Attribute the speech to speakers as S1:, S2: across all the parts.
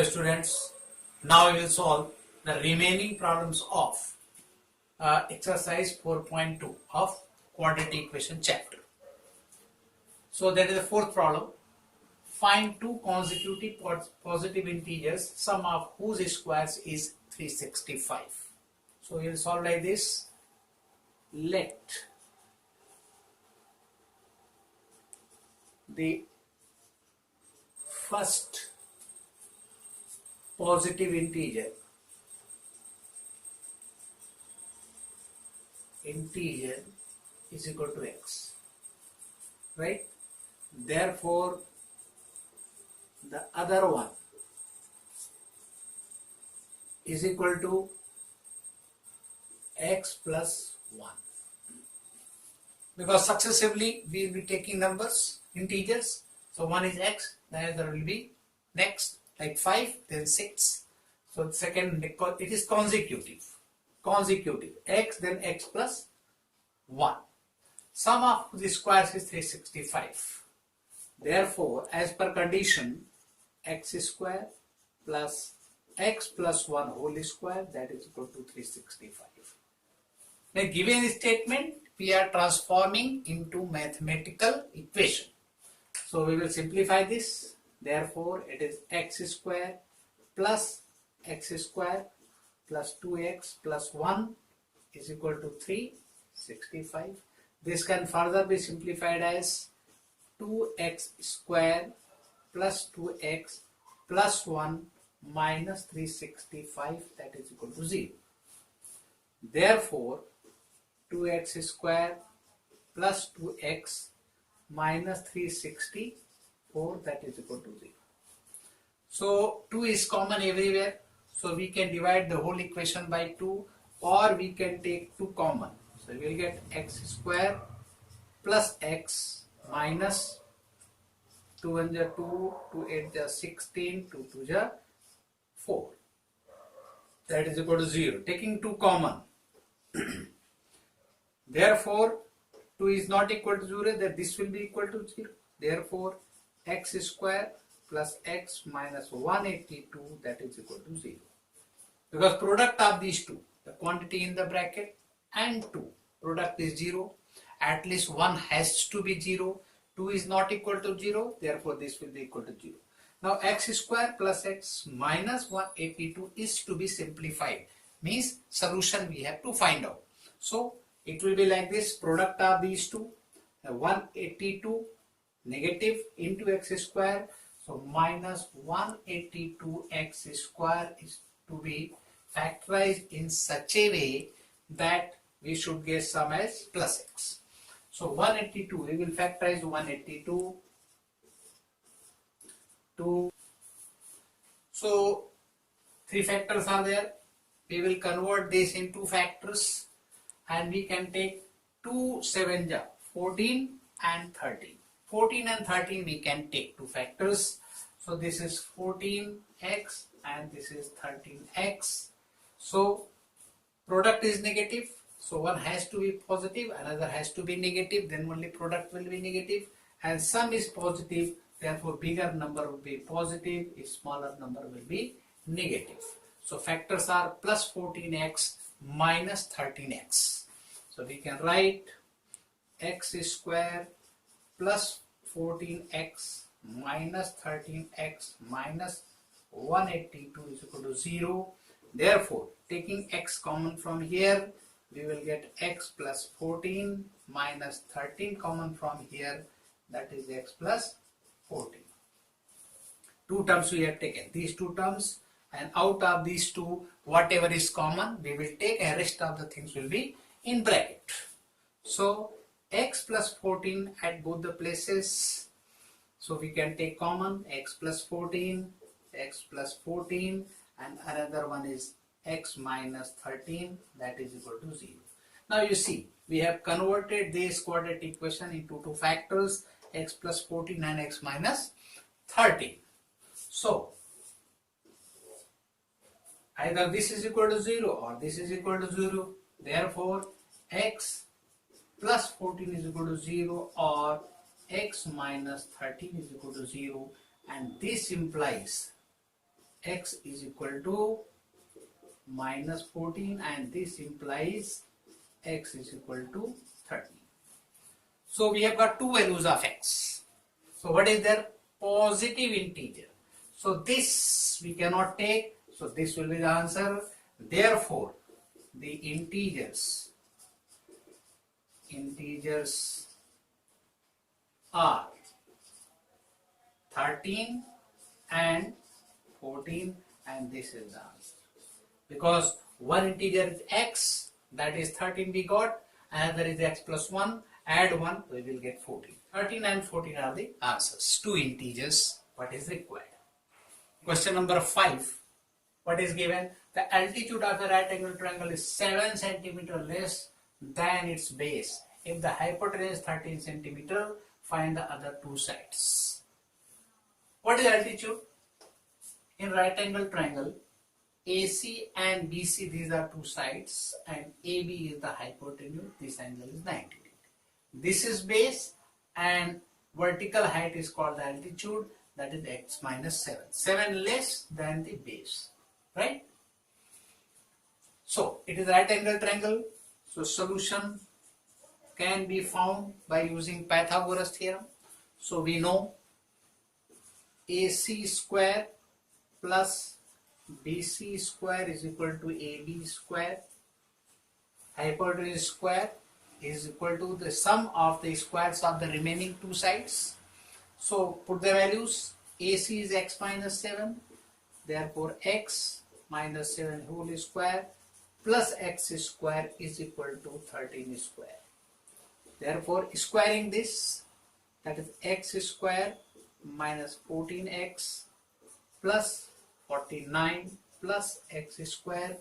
S1: students, now we will solve the remaining problems of exercise 4.2 of quadratic equation chapter. So that is the fourth problem. Find two consecutive positive integers, sum of whose squares is 365. So we will solve like this. Let the first positive integer is equal to x, right? Therefore the other one is equal to x plus 1, because successively we will be taking numbers, integers. So one is x, the other will be next, like 5, then 6. So the second, it is consecutive, x then x plus 1. Sum of the squares is 365. Therefore, as per condition, x square plus x plus 1 whole square, that is equal to 365. Now, given this statement, we are transforming into mathematical equation. So we will simplify this. Therefore, it is x square plus 2x plus 1 is equal to 365. This can further be simplified as 2x square plus 2x plus 1 minus 365, that is equal to 0. Therefore, 2x square plus 2x minus 364, that is equal to 0. So 2 is common everywhere. So we can divide the whole equation by 2, or we can take 2 common. So we will get x square plus x minus 2 1 is 2, 2 8 is 16, 2 2 is 4. That is equal to 0. Taking 2 common. Therefore, 2 is not equal to 0, that this will be equal to 0. Therefore, x square plus x minus 182, that is equal to 0. Because product of these two, the quantity in the bracket and 2, product is 0. At least one has to be 0. 2 is not equal to 0. Therefore, this will be equal to 0. Now, x square plus x minus 182 is to be simplified. Means solution we have to find out. So, it will be like this. Product of these two, 182 negative into x square. So, minus 182x square is to be factorized in such a way that we should get sum as plus x. So 182, we will factorize 182 to, so 3 factors are there. We will convert this into factors, and we can take 2 7 14 and 13. 14 and 13 we can take 2 factors. So this is 14x and this is 13x. So product is negative. So one has to be positive, another has to be negative, then only product will be negative, and sum is positive. Therefore, bigger number will be positive, a smaller number will be negative. So factors are plus 14x minus 13x. So we can write x square plus 14x minus 13x minus 182 is equal to 0. Therefore, taking x common from here, we will get x plus 14 minus 13 common from here, that is x plus 14. 2 terms we have taken, these 2 terms, and out of these 2, whatever is common, we will take, and rest of the things will be in bracket. So, x plus 14 at both the places. So, we can take common x plus 14, and another one is x minus 13, that is equal to 0. Now you see, we have converted this quadratic equation into 2 factors, x plus 14 and x minus 13. So, either this is equal to 0 or this is equal to 0. Therefore, x plus 14 is equal to 0 or x minus 13 is equal to 0, and this implies x is equal to minus 14, and this implies x is equal to 13. So we have got two values of x. So what is their positive integer? So this we cannot take, so this will be the answer. Therefore, the integers are 13 and 14, and this is the answer. Because one integer is x, that is 13 we got, another is x plus 1, add 1, we will get 14. 13 and 14 are the answers. Two integers, what is required. Question number 5. What is given? The altitude of the right angle triangle is 7 cm less than its base. If the hypotenuse is 13 cm, find the other two sides. What is altitude? In right angle triangle, AC and BC, these are two sides, and AB is the hypotenuse. This angle is 90 degrees. This is base, and vertical height is called the altitude, that is x minus 7. 7 less than the base, right? So it is right angle triangle. So solution can be found by using Pythagoras theorem. So we know AC square plus BC square is equal to AB square. Hypotenuse square is equal to the sum of the squares of the remaining two sides. So put the values. AC is x minus 7. Therefore x minus 7 whole square plus x square is equal to 13 square. Therefore squaring this, that is x square minus 14x plus 49 plus x square,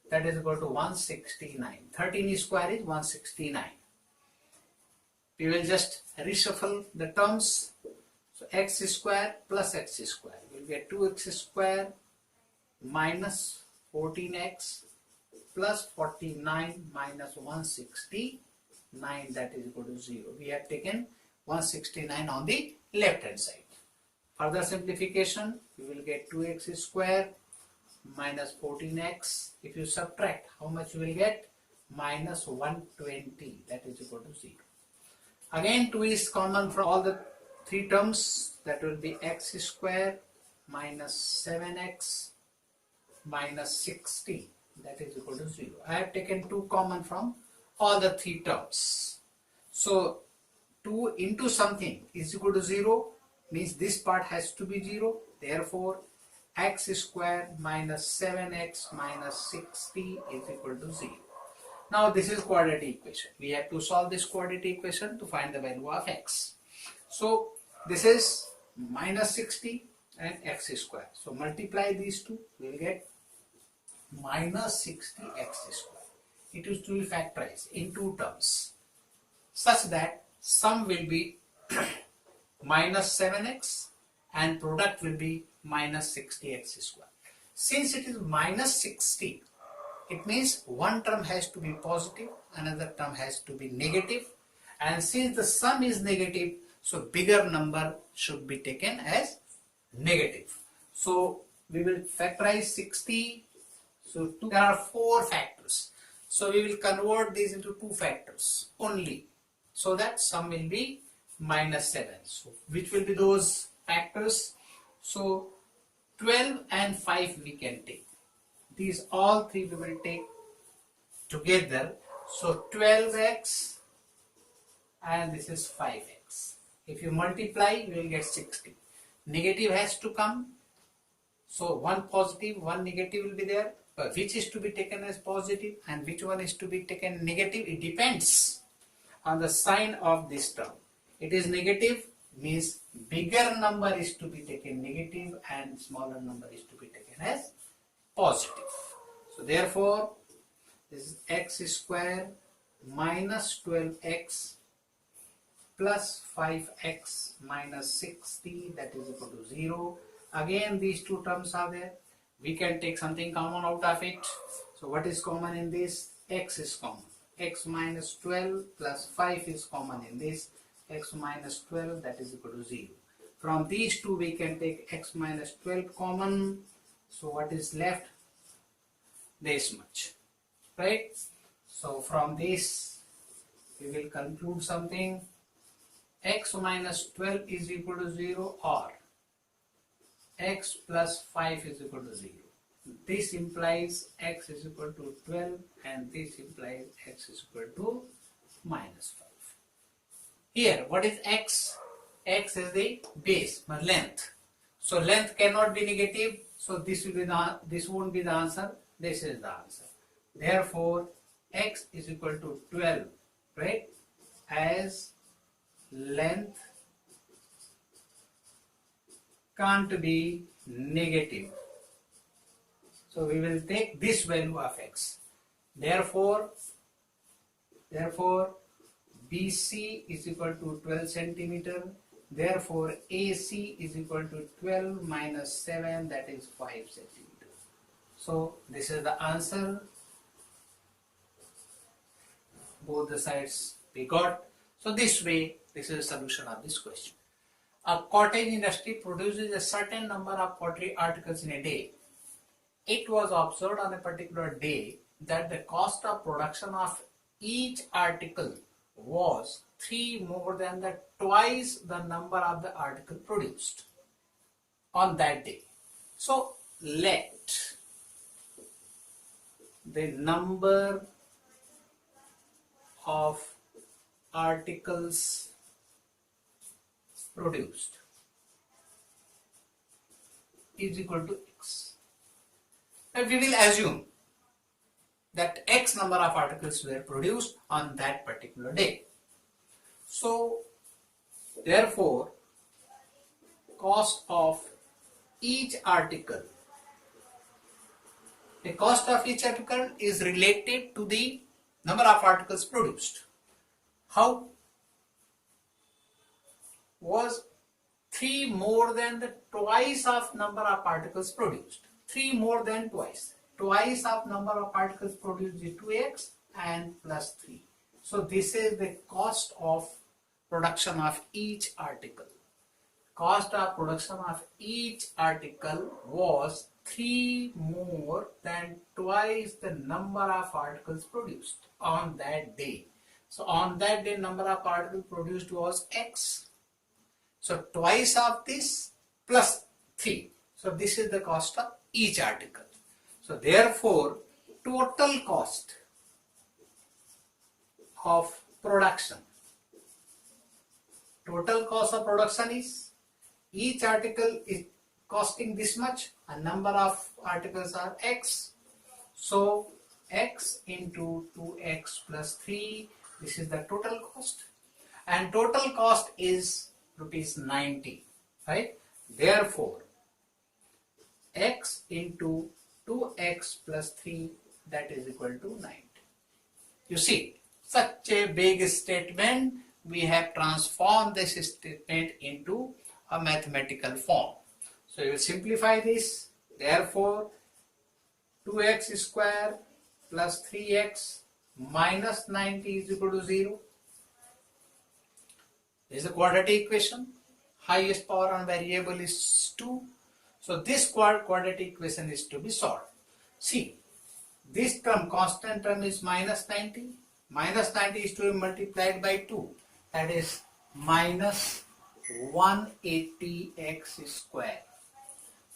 S1: that is equal to 169. 13 square is 169. We will just reshuffle the terms. So x square plus x square, we will get 2x square minus 14x plus 49 minus 169, that is equal to 0. We have taken 169 on the left hand side. Further simplification, we will get 2x square minus 14x. If you subtract, how much you will get? Minus 120, that is equal to 0. Again 2 is common from all the three terms, that will be x square minus 7x minus 60, that is equal to 0. I have taken 2 common from all the three terms. So 2 into something is equal to 0, means this part has to be 0. Therefore x square minus 7x minus 60 is equal to 0. Now this is quadratic equation. We have to solve this quadratic equation to find the value of x. So this is minus 60 and x square. So multiply these two, we will get minus 60x square. It is to be factorized in 2 terms such that sum will be minus 7x and product will be minus 60x square. Since it is minus 60, it means one term has to be positive, another term has to be negative, and since the sum is negative, so bigger number should be taken as negative. So we will factorize 60. So there are 4 factors. So we will convert these into 2 factors only, so that sum will be minus 7. So which will be those factors? So 12 and 5 we can take. These all 3 we will take together. So 12x and this is 5x. If you multiply, you will get 60. Negative has to come. So one positive, one negative will be there. But which is to be taken as positive and which one is to be taken negative? It depends on the sign of this term. It is negative, means bigger number is to be taken negative and smaller number is to be taken as positive. So therefore, this is x square minus 12x plus 5x minus 60, that is equal to 0. Again these 2 terms are there. We can take something common out of it. So what is common in this? X is common. X minus 12 plus 5 is common in this. X minus 12, that is equal to 0. From these two we can take x minus 12 common. So what is left? This much, right? So from this we will conclude something. X minus 12 is equal to 0 or x plus 5 is equal to 0. This implies x is equal to 12 and this implies x is equal to minus 5. Here, what is x? X is the base, length. So length cannot be negative. So this will be this won't be the answer. This is the answer. Therefore, x is equal to 12, right? As length can't be negative. So we will take this value of x. Therefore, BC is equal to 12 centimeter. Therefore, AC is equal to 12 minus 7, that is 5 centimeter. So this is the answer. Both the sides we got. So this way, this is the solution of this question. A cottage industry produces a certain number of pottery articles in a day. It was observed on a particular day that the cost of production of each article was 3 more than twice the number of the article produced on that day. So let the number of articles produced is equal to x. And we will assume that x number of articles were produced on that particular day. So therefore, cost of each article, the cost of each article is related to the number of articles produced. How? Was 3 more than the twice of number of articles produced. 3 more than twice. Twice of number of articles produced is 2x and plus 3. So this is the cost of production of each article. Cost of production of each article was 3 more than twice the number of articles produced on that day. So on that day, number of articles produced was x. So twice of this plus 3. So this is the cost of each article. So therefore, total cost of production. Total cost of production is each article is costing this much and number of articles are x. So x into 2x plus 3, this is the total cost. And total cost is rupees 90, right? Therefore, x into 2x plus 3, that is equal to 90. You see, such a big statement, we have transformed this statement into a mathematical form. So you will simplify this. Therefore, 2x square plus 3x minus 90 is equal to 0. This is a quadratic equation. Highest power on variable is 2. So this quadratic equation is to be solved. See, this term, constant term is minus 90. Minus 90 is to be multiplied by 2. That is minus 180x square.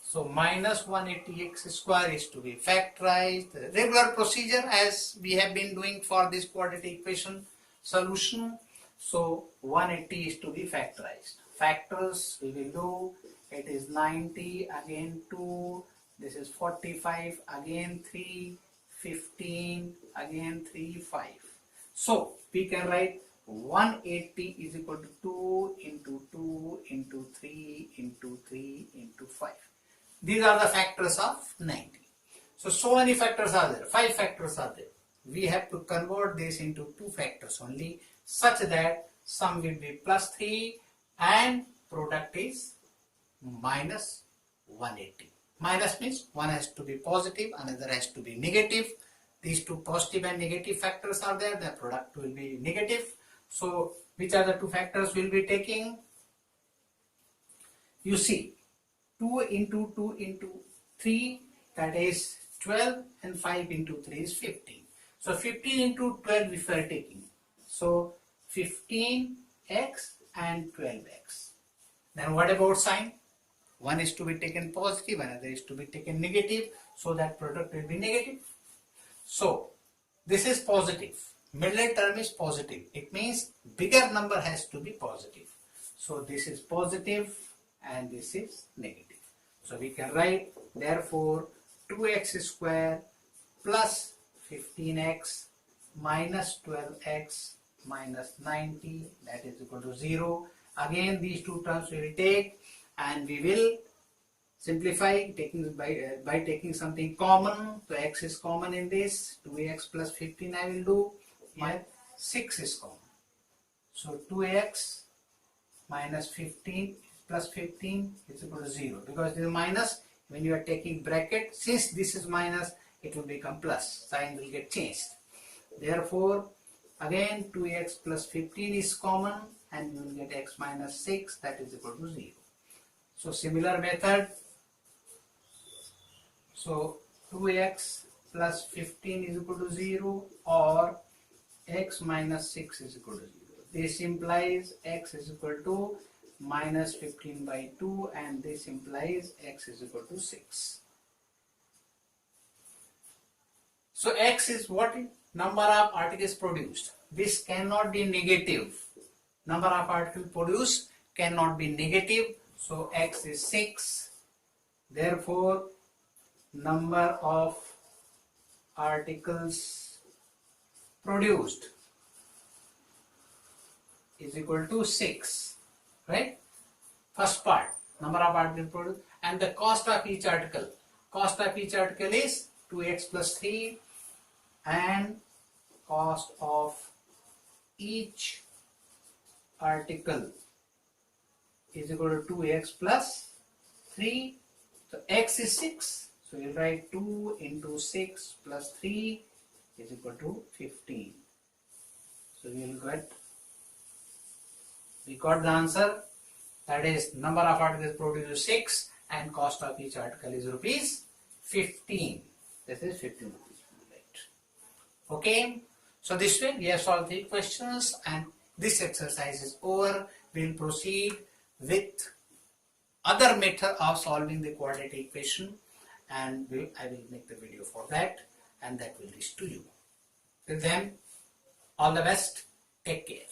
S1: So minus 180x square is to be factorized. The regular procedure as we have been doing for this quadratic equation solution. So 180 is to be factorized. Factors we will do. It is 90, again 2, this is 45, again 3, 15, again 3, 5. So we can write 180 is equal to 2 into 2 into 3 into 3 into 5. These are the factors of 90. So many factors are there, 5 factors are there. We have to convert this into 2 factors only, such that sum will be plus 3 and product is minus 180. Minus means one has to be positive, another has to be negative. These two positive and negative factors are there, the product will be negative. So which are the 2 factors we will be taking? you see 2 into 2 into 3, that is 12, and 5 into 3 is 15. So 15 into 12 if we are taking. So 15x and 12x. Then what about sign? One is to be taken positive, another is to be taken negative, so that product will be negative. So this is positive. Middle term is positive. It means bigger number has to be positive. So this is positive and this is negative. So we can write therefore 2x square plus 15x minus 12x minus 90, that is equal to 0. Again these two terms we will take and we will simplify by taking something common. So x is common in this, 2x plus 15 I will do. Here 6 is common. So 2x minus 15 plus 15 is equal to 0, because this is minus. When you are taking bracket, since this is minus, it will become plus, sign will get changed. Therefore again 2x plus 15 is common and you will get x minus 6, that is equal to 0. So similar method, so 2x plus 15 is equal to 0 or x minus 6 is equal to 0. This implies x is equal to minus 15 by 2 and this implies x is equal to 6. So x is what? Number of articles produced. This cannot be negative. Number of articles produced cannot be negative. So x is 6. Therefore number of articles produced is equal to 6, right? First part, number of articles produced, and the cost of each article. Cost of each article is 2x plus 3 and cost of each article is equal to 2x plus 3. So x is 6. So you write 2 into 6 plus 3 is equal to 15. So we got the answer. That is number of articles produced is 6 and cost of each article is rupees 15. This is 15 rupees. Right. Okay. So this way we have solved 3 questions and this exercise is over. We will proceed with other method of solving the quadratic equation, and I will make the video for that and that will reach to you. Till then, all the best. Take care.